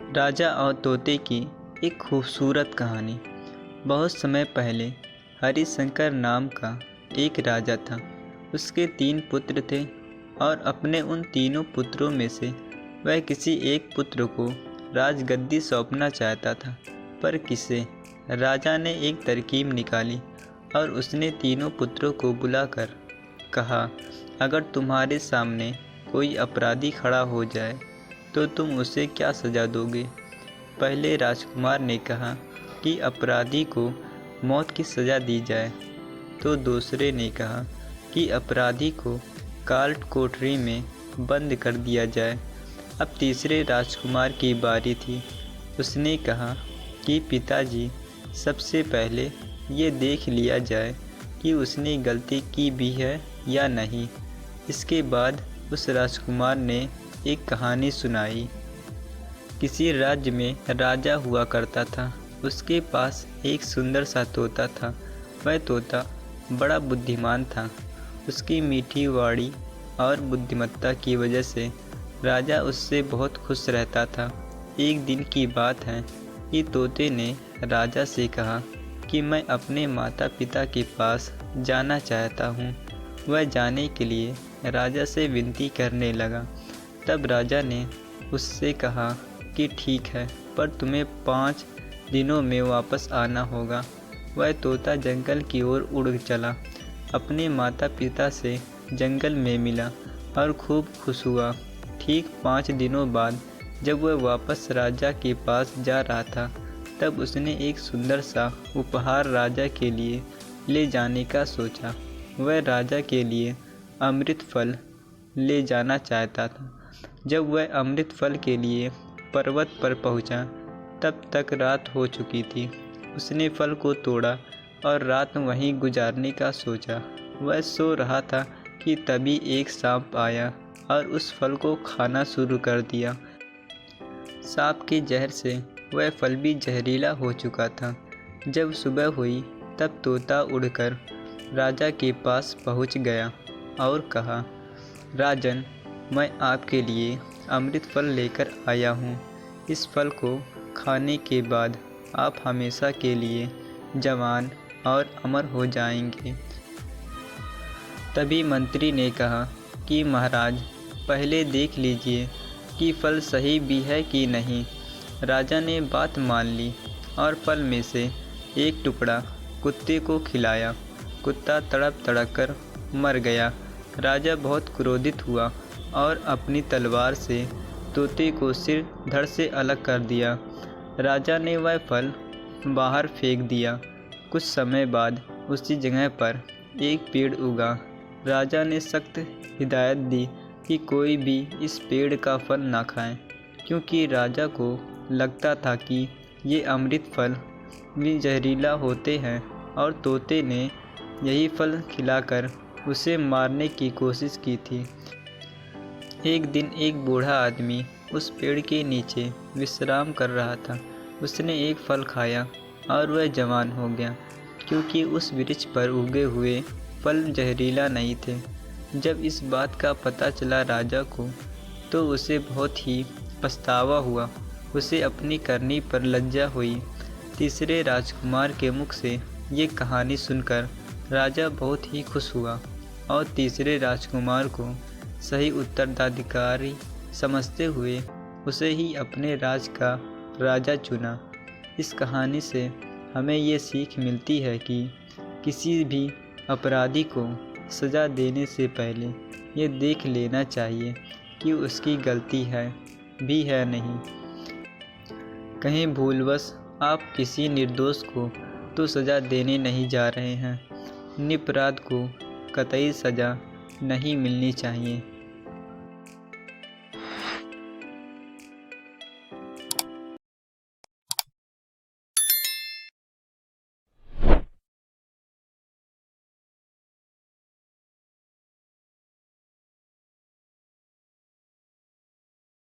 राजा और तोते की एक खूबसूरत कहानी। बहुत समय पहले हरिशंकर नाम का एक राजा था। उसके 3 पुत्र थे और अपने उन तीनों पुत्रों में से वह किसी एक पुत्र को राजगद्दी सौंपना चाहता था। पर किसे? राजा ने एक तरकीब निकाली और उसने तीनों पुत्रों को बुलाकर कहा, अगर तुम्हारे सामने कोई अपराधी खड़ा हो जाए तो तुम उसे क्या सज़ा दोगे? पहले राजकुमार ने कहा कि अपराधी को मौत की सज़ा दी जाए, तो दूसरे ने कहा कि अपराधी को काल कोठरी में बंद कर दिया जाए। अब तीसरे राजकुमार की बारी थी। उसने कहा कि पिताजी, सबसे पहले ये देख लिया जाए कि उसने गलती की भी है या नहीं। इसके बाद उस राजकुमार ने एक कहानी सुनाई। किसी राज्य में राजा हुआ करता था। उसके पास एक सुंदर सा तोता था। वह तोता बड़ा बुद्धिमान था। उसकी मीठी वाणी और बुद्धिमत्ता की वजह से राजा उससे बहुत खुश रहता था। एक दिन की बात है कि तोते ने राजा से कहा कि मैं अपने माता पिता के पास जाना चाहता हूँ। वह जाने के लिए राजा से विनती करने लगा। तब राजा ने उससे कहा कि ठीक है, पर तुम्हें 5 दिनों में वापस आना होगा। वह तोता जंगल की ओर उड़ चला, अपने माता पिता से जंगल में मिला और खूब खुश हुआ। ठीक 5 दिनों बाद जब वह वापस राजा के पास जा रहा था, तब उसने एक सुंदर सा उपहार राजा के लिए ले जाने का सोचा। वह राजा के लिए अमृत फल ले जाना चाहता था। जब वह अमृत फल के लिए पर्वत पर पहुंचा, तब तक रात हो चुकी थी। उसने फल को तोड़ा और रात वहीं गुजारने का सोचा। वह सो रहा था कि तभी एक सांप आया और उस फल को खाना शुरू कर दिया। सांप के जहर से वह फल भी जहरीला हो चुका था। जब सुबह हुई, तब तोता उड़कर राजा के पास पहुंच गया और कहा, राजन, मैं आपके लिए अमृत फल लेकर आया हूँ। इस फल को खाने के बाद आप हमेशा के लिए जवान और अमर हो जाएंगे। तभी मंत्री ने कहा कि महाराज, पहले देख लीजिए कि फल सही भी है कि नहीं। राजा ने बात मान ली और फल में से एक टुकड़ा कुत्ते को खिलाया। कुत्ता तड़प तड़प कर मर गया। राजा बहुत क्रोधित हुआ और अपनी तलवार से तोते को सिर धड़ से अलग कर दिया। राजा ने वह फल बाहर फेंक दिया। कुछ समय बाद उसी जगह पर एक पेड़ उगा। राजा ने सख्त हिदायत दी कि कोई भी इस पेड़ का फल ना खाए, क्योंकि राजा को लगता था कि ये अमृत फल भी जहरीला होते हैं और तोते ने यही फल खिलाकर उसे मारने की कोशिश की थी। एक दिन एक बूढ़ा आदमी उस पेड़ के नीचे विश्राम कर रहा था। उसने एक फल खाया और वह जवान हो गया, क्योंकि उस वृक्ष पर उगे हुए फल जहरीला नहीं थे। जब इस बात का पता चला राजा को, तो उसे बहुत ही पछतावा हुआ। उसे अपनी करनी पर लज्जा हुई। तीसरे राजकुमार के मुख से ये कहानी सुनकर राजा बहुत ही खुश हुआ और तीसरे राजकुमार को सही उत्तराधिकारी समझते हुए उसे ही अपने राज का राजा चुना। इस कहानी से हमें ये सीख मिलती है कि किसी भी अपराधी को सज़ा देने से पहले ये देख लेना चाहिए कि उसकी गलती है भी है नहीं। कहीं भूलवश आप किसी निर्दोष को तो सज़ा देने नहीं जा रहे हैं। निरपराध को कतई सज़ा नहीं मिलनी चाहिए।